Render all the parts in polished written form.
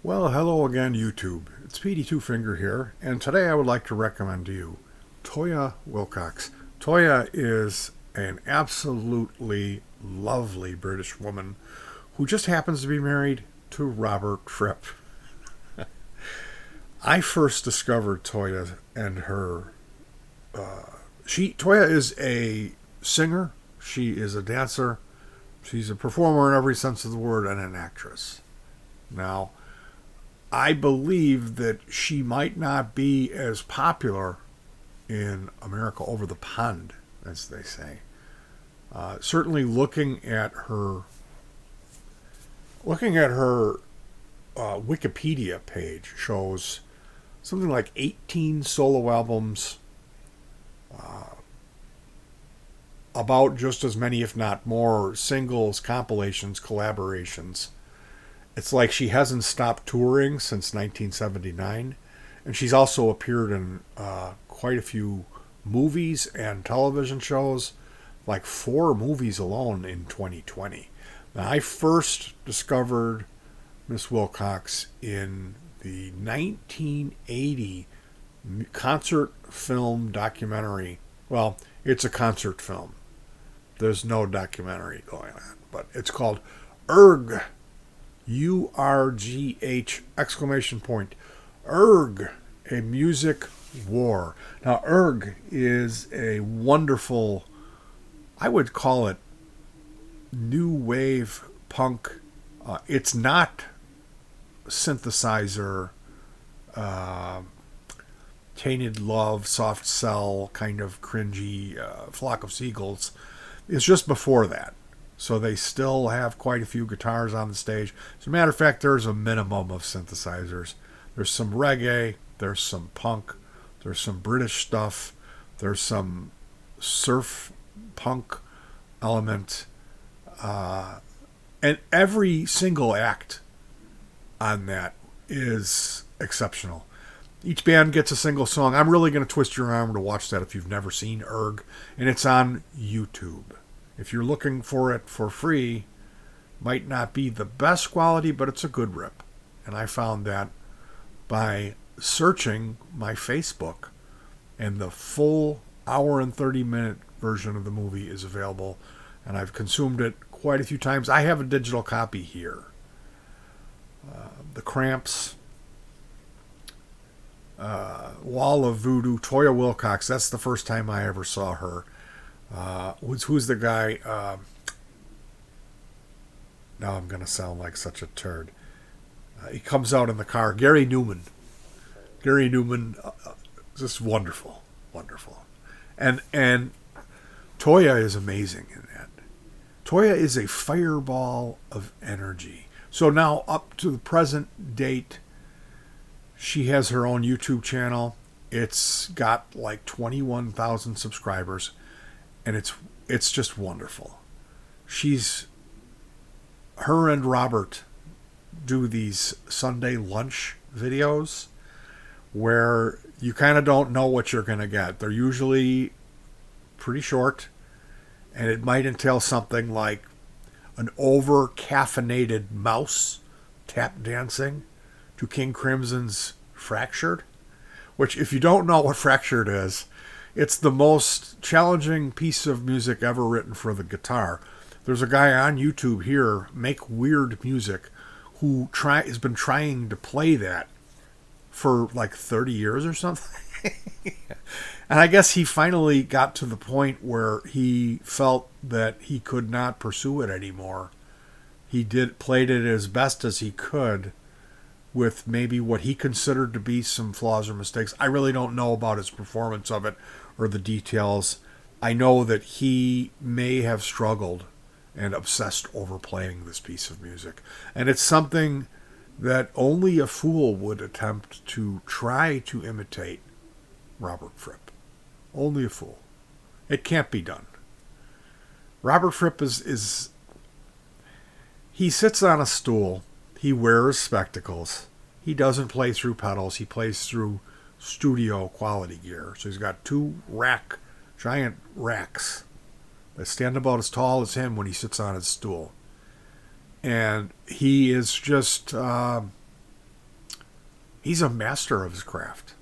Well, hello again, YouTube. It's Petey Two Finger here, and today I would like to recommend to you Toyah Willcox. Toyah is an absolutely lovely British woman who just happens to be married to Robert Fripp. I first discovered Toyah and her. Toyah is a singer. She is a dancer. She's a performer in every sense of the word and an actress. Now, I believe that she might not be as popular in America over the pond, as they say. Certainly, looking at her Wikipedia page shows something like 18 solo albums, about just as many, if not more, singles, compilations, collaborations. It's like she hasn't stopped touring since 1979. And she's also appeared in quite a few movies and television shows, like 4 movies alone in 2020. Now, I first discovered Miss Willcox in the 1980 concert film documentary. Well, it's a concert film. There's no documentary going on, but it's called Urgh. URGH exclamation point. Urgh, a music war. Now, Urgh is a wonderful, I would call it new wave punk. It's not synthesizer, uh, tainted love, soft cell, kind of cringy flock of seagulls. It's just before that. So they still have quite a few guitars on the stage. As a matter of fact, there's a minimum of synthesizers. There's some reggae, there's some punk, there's some British stuff, there's some surf punk element, and every single act on that is exceptional. Each band gets a single song. I'm really going to twist your arm to watch that if you've never seen Urgh, and it's on YouTube. If you're looking for it for free, might not be the best quality, but it's a good rip. And I found that by searching my Facebook, and the full hour and 30-minute version of the movie is available, and I've consumed it quite a few times. I have a digital copy here. The Cramps, Wall of Voodoo, Toyah Willcox. That's the first time I ever saw her. Who's the guy? Now I'm going to sound like such a turd. He comes out in the car. Gary Newman. Gary Newman, just wonderful, wonderful. And Toyah is amazing in that. Toyah is a fireball of energy. So now up to the present date, she has her own YouTube channel. It's got like 21,000 subscribers. And it's just wonderful. Her and Robert do these Sunday lunch videos where you kind of don't know what you're going to get. They're usually pretty short, and it might entail something like an over caffeinated mouse tap dancing to King Crimson's Fractured, which, if you don't know what Fractured is, it's the most challenging piece of music ever written for the guitar. There's a guy on YouTube here, Make Weird Music, who has been trying to play that for like 30 years or something. And I guess he finally got to the point where he felt that he could not pursue it anymore. He played it as best as he could, with maybe what he considered to be some flaws or mistakes. I really don't know about his performance of it or the details. I know that he may have struggled and obsessed over playing this piece of music. And it's something that only a fool would attempt to try to imitate Robert Fripp. Only a fool. It can't be done. Robert Fripp is he sits on a stool. He wears spectacles. He doesn't play through pedals. He plays through studio quality gear. So he's got 2 giant racks that stand about as tall as him when he sits on his stool. And he is just He's a master of his craft.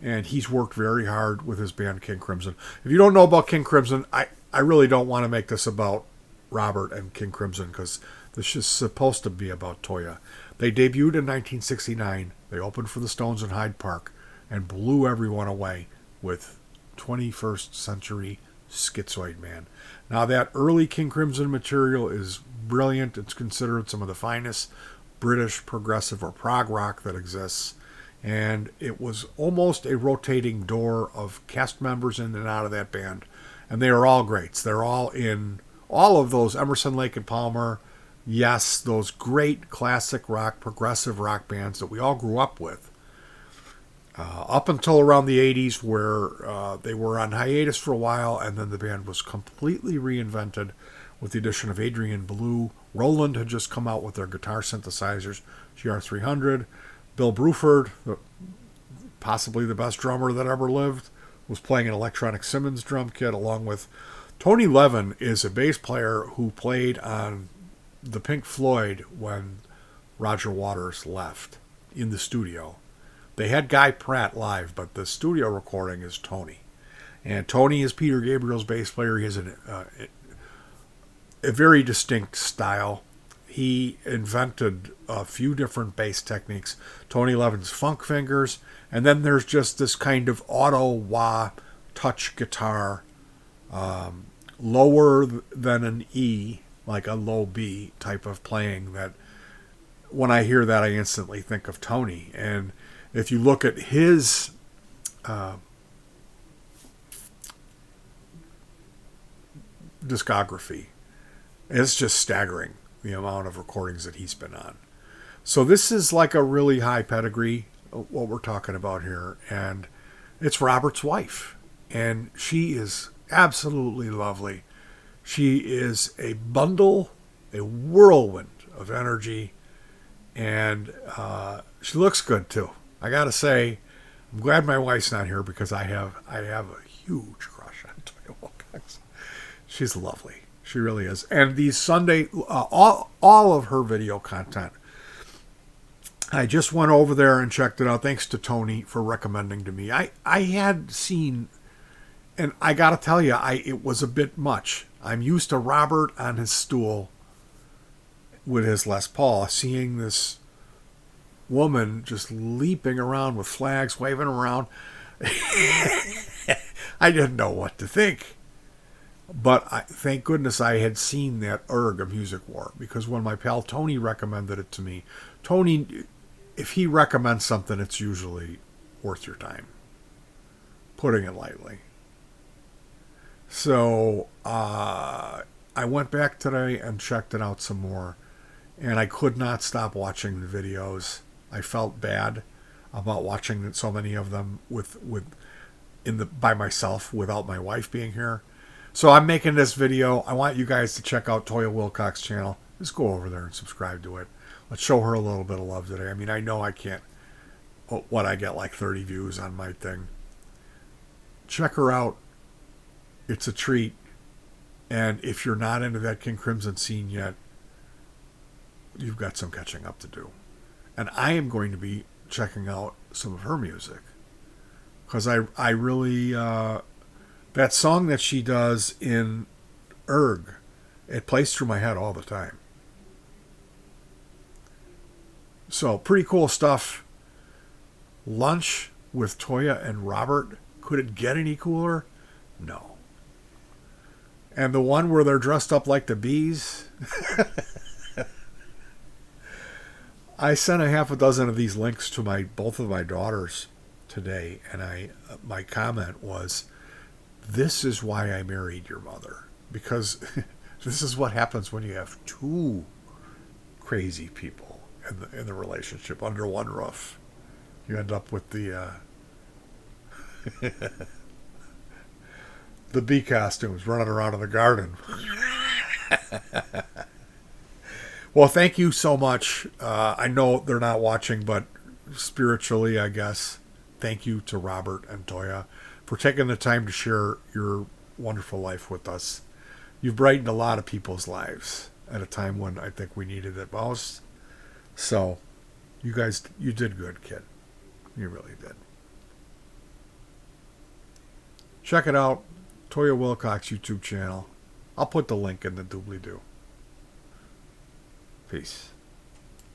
And he's worked very hard with his band King Crimson. If you don't know about King Crimson, I really don't want to make this about Robert and King Crimson because this is supposed to be about Toyah. They debuted in 1969. They opened for the Stones in Hyde Park and blew everyone away with 21st Century Schizoid Man. Now, that early King Crimson material is brilliant. It's considered some of the finest British progressive or prog rock that exists. And it was almost a rotating door of cast members in and out of that band. And they are all greats. They're all in all of those Emerson, Lake and Palmer. Yes, those great classic rock, progressive rock bands that we all grew up with. Up until around the 80s where they were on hiatus for a while, and then the band was completely reinvented with the addition of Adrian Belew. Roland had just come out with their guitar synthesizers, GR300. Bill Bruford, possibly the best drummer that ever lived, was playing an electronic Simmons drum kit, along with Tony Levin is a bass player who played on the Pink Floyd when Roger Waters left in the studio. They had Guy Pratt live, but the studio recording is Tony. And Tony is Peter Gabriel's bass player. He has a very distinct style. He invented a few different bass techniques. Tony Levin's funk fingers, and then there's just this kind of auto-wah touch guitar, lower than an E, like a low B type of playing that when I hear that I instantly think of Tony. And if you look at his discography, it's just staggering the amount of recordings that he's been on. So this is like a really high pedigree, what we're talking about here. And it's Robert's wife. And she is absolutely lovely. She is a bundle, a whirlwind of energy. And she looks good too. I gotta say, I'm glad my wife's not here because I have a huge crush on Toyah Willcox. She's lovely. She really is. And these Sunday, all of her video content, I just went over there and checked it out. Thanks to Tony for recommending to me. I had seen, and I got to tell you, it was a bit much. I'm used to Robert on his stool with his Les Paul, seeing this woman just leaping around with flags, waving around. I didn't know what to think. But thank goodness I had seen that a Music War, because when my pal Tony recommended it to me, Tony, if he recommends something, it's usually worth your time, putting it lightly. So I went back today and checked it out some more, and I could not stop watching the videos. I felt bad about watching so many of them by myself without my wife being here. So I'm making this video. I want you guys to check out Toyah Willcox channel. Just go over there and subscribe to it. Let's show her a little bit of love today. I mean, I know I can't, I get like 30 views on my thing. Check her out. It's a treat. And if you're not into that King Crimson scene yet, you've got some catching up to do. And I am going to be checking out some of her music. Because I really... that song that she does in Erg, it plays through my head all the time. So, pretty cool stuff. Lunch with Toyah and Robert. Could it get any cooler? No. And the one where they're dressed up like the bees. I sent a half a dozen of these links to both of my daughters today, and my comment was, this is why I married your mother, because this is what happens when you have two crazy people in the relationship under one roof. You end up with the bee costumes running around in the garden. Well, thank you so much. I know they're not watching, but spiritually, I guess, thank you to Robert and Toyah for taking the time to share your wonderful life with us. You've brightened a lot of people's lives at a time when I think we needed it most. So, You did good, kid. You really did. Check it out. Toyah Willcox YouTube channel. I'll put the link in the doobly-doo. Peace.